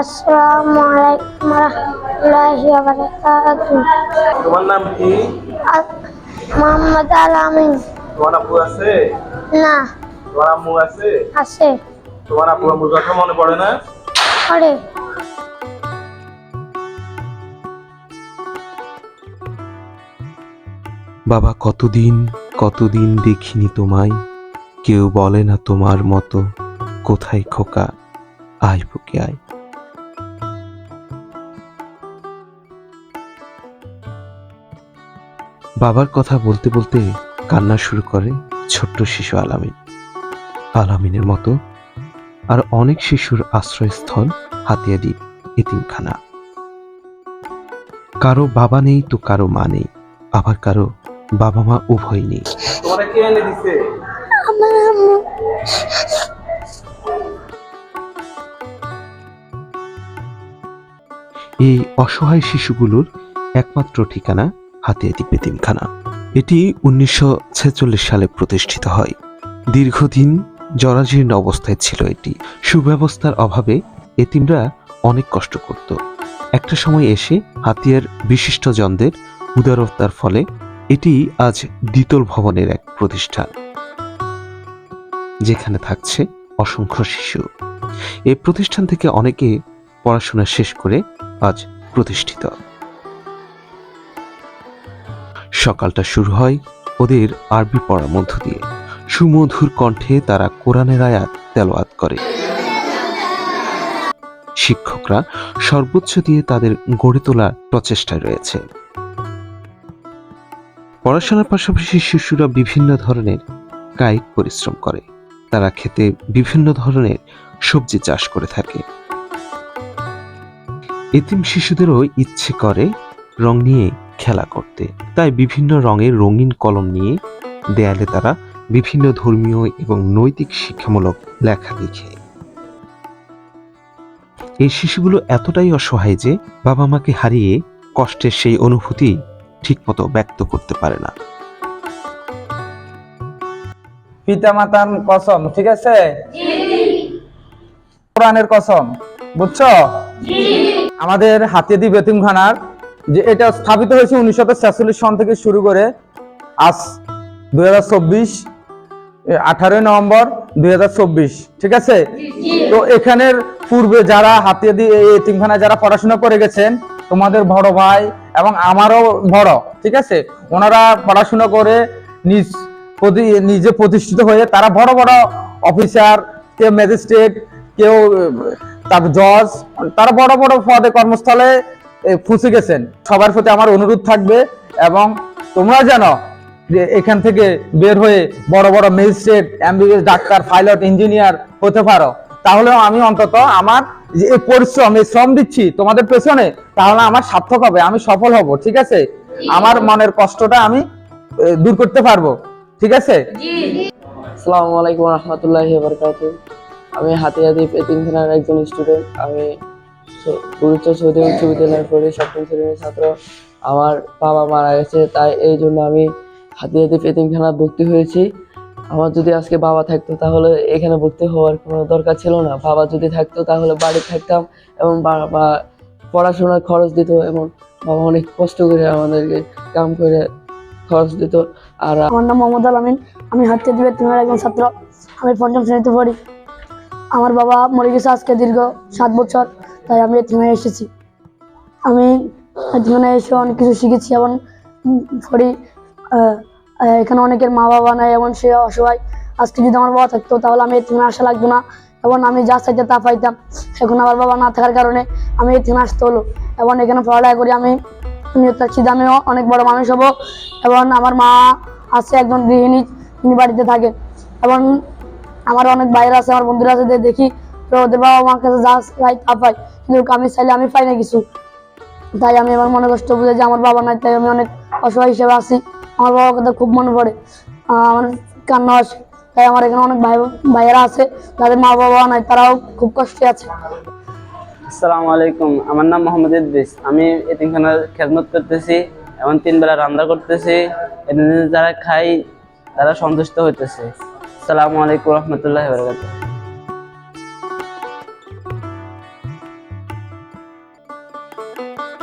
আসসালামু আলাইকুম ওয়া রাহমাতুল্লাহি ওয়া বারাকাতুহু। তোমার নাম কি? মোহাম্মদ আল আমিন। তোমার আব্বু আছে? না। তোমার আম্মু আছে? আছে। তোমার আব্বু আম্মুর কথা মনে পড়ে না? পড়ে। বাবা, কতদিন কতদিন দেখিনি তোমায়, কেউ বলে না তোমার মতো, কোথায় খোকা, আয় বুকে আয়। বাবার কথা বলতে বলতে কান্না শুরু করে ছোট্ট শিশু আলামিন। আলামিনের মতো আর অনেক শিশুর আশ্রয়স্থল হাতিয়াদ্বীপ এতিমখানা। কারো বাবা নেই তো কারো মা নেই, আবার কারো বাবা মা উভয় নেই। তোমারে কে এনে দিছে? আমার আম্মু। এই অসহায় শিশুগুলোর একমাত্র ঠিকানা হাতিয়াদ্বীপ এতিমখানা। এটি 1946 সালে প্রতিষ্ঠিত হয়। দীর্ঘদিন জরাজীর্ণ অবস্থায় ছিল এটি। সুব্যবস্থার অভাবে এতিমরা অনেক কষ্ট করত। একটা সময় এসে হাতিয়ার বিশিষ্টজনদের উদারতার ফলে এটি আজ দ্বিতল ভবনের এক প্রতিষ্ঠান, যেখানে থাকছে অসংখ্য শিশু। এই প্রতিষ্ঠান থেকে অনেকে পড়াশোনা শেষ করে আজ প্রতিষ্ঠিত। সকালটা শুরু হয় ওদের আরবি পড়ার মধ্য দিয়ে। সুমধুর কণ্ঠে তারা কোরআনের আয়াত তেলাওয়াত করে। শিক্ষকরা সর্বোচ্চ দিয়ে তাদের গড়ে তোলার প্রচেষ্টায় রয়েছে। পড়াশোনার পাশাপাশি শিশুরা বিভিন্ন ধরনের কায়িক পরিশ্রম করে। তারা খেতে বিভিন্ন ধরনের সবজি চাষ করে থাকে। এতিম শিশুদেরও ইচ্ছে করে রং নিয়ে খেলা করতে, তাই বিভিন্ন রঙের রঙিন কলম নিয়ে দেয়ালে তারা বিভিন্ন ধর্মীয় এবং নৈতিক শিক্ষামূলক লেখা লিখে। এই শিশুগুলো এতটাই অসহায় যে বাবা মাকে হারিয়ে কষ্টের সেই অনুভূতি ঠিকমতো ব্যক্ত করতে পারে না। পিতা মাতার কসম, ঠিক আছে? কোরআনের কসম, বুঝছো? আমাদের হাতিয়াদ্বীপ এতিমখানার যে এটা স্থাপিত হয়েছে 1946 সন থেকে শুরু করে আজ 2024 18 নভেম্বর 2024, ঠিক আছে? তো এখানের পূর্বে যারা হাতিয়াদ্বীপ এতিমখানায় যারা পড়াশোনা করে গেছেন, তোমাদের বড় ভাই এবং আমারও বড়, ঠিক আছে, ওনারা পড়াশোনা করে নিজে প্রতিষ্ঠিত হয়ে তারা বড় বড় অফিসার, কেউ ম্যাজিস্ট্রেট, কেউ তার জজ, তারা বড় বড় পদে কর্মস্থলে পৌঁছে গেছেন। সবার প্রতি আমার অনুরোধ থাকবে এবং তোমরা জানো যে এখান থেকে বের হয়ে বড় বড় magistrate, MBBS, doctor, pilot, engineer হতে পারো। তাহলে আমি অন্তত আমার যে পরিশ্রম, এই শ্রম দিচ্ছি তোমাদের পেছনে, তাহলে আমার সার্থক হবে, আমি সফল হব, ঠিক আছে? আমার মনের কষ্টটা আমি দূর করতে পারবো, ঠিক আছে? আসসালামু আলাইকুম ওয়া রাহমাতুল্লাহি ওয়া বারাকাতুহু। আমি হাতিয়াদ্বীপ এতিমখানার একজন স্টুডেন্ট। আমি গুরুত্ব সৌদি উচ্চ বিদ্যালয়ে পড়ি, 7ম শ্রেণীর ছাত্র। আমার বাবা মারা গেছে, তাই এই জন্য আমি হাতিয়াদ্বীপ এতিমখানায় ভর্তি হয়েছি। আমার যদি আজকে বাবা থাকতো তাহলে এখানে ভর্তি হওয়ার কোনো দরকার ছিল না। বাবা যদি থাকতো তাহলে বাড়ি থাকতাম এবং বাবা পড়াশোনার খরচ দিত এবং বাবা অনেক কষ্ট করে আমাদেরকে কাম করে খরচ দিত। আর আমার নাম মোহাম্মদ আল আমিন। আমি হাতিয়াদ্বীপ এতিমখানার একজন ছাত্র। আমি 5ম শ্রেণীতে পড়ি। আমার বাবা মরে গেছে আজকে দীর্ঘ 7 বছর, তাই আমি এতিমখানায় এসেছি। আমি এতিমখানায় এসে অনেক কিছু শিখেছি এবং পড়ি। এখানে অনেকের মা বাবা নাই এবং সে অসহায়। আজকে যদি আমার বাবা থাকতো তাহলে আমি এতিমখানায় আসা লাগতো না এবং আমি যা চাইতে তা পাইতাম। এখন আমার বাবা না থাকার কারণে আমি এতিমখানায় আসতে হলো এবং এখানে পড়ালেখা করি। আমি চাচ্ছি যে আমিও অনেক বড় মানুষ হব এবং আমার মা আছে একজন গৃহিণী, তিনি বাড়িতে থাকে এবং আমার অনেক বাইরে আছে, আমার বন্ধুরা আছে, দেখি তো ওদের বাবা মার কাছে যা চাই তা পাই, কিন্তু আমি চাইলে আমি পাই না কিছু। তাই আমি আমার মনে কষ্ট বুঝে যে আমার বাবা নাই, তাই আমি অনেক অসহায় হিসেবে আছি। আমার বাবার কথা খুব মনে পড়ে, আমার কান্না আসে। তাই আমার এখানে অনেক ভাইয়েরা আছে যাদের মা বাবা নাই, তারাও খুব কষ্টে আছে। আসসালামু আলাইকুম, আমার নাম মোহাম্মদ ইদ্রিস। আমি এতিমখানার খেদমত করতেছি এবং 3 বেলা রান্না করতেছি। যারা খাই তারা সন্তুষ্ট হইতেছে। আসসালামু আলাইকুম ওয়া রাহমাতুল্লাহি ওয়া বারাকাতুহু। ধন্যবাদ।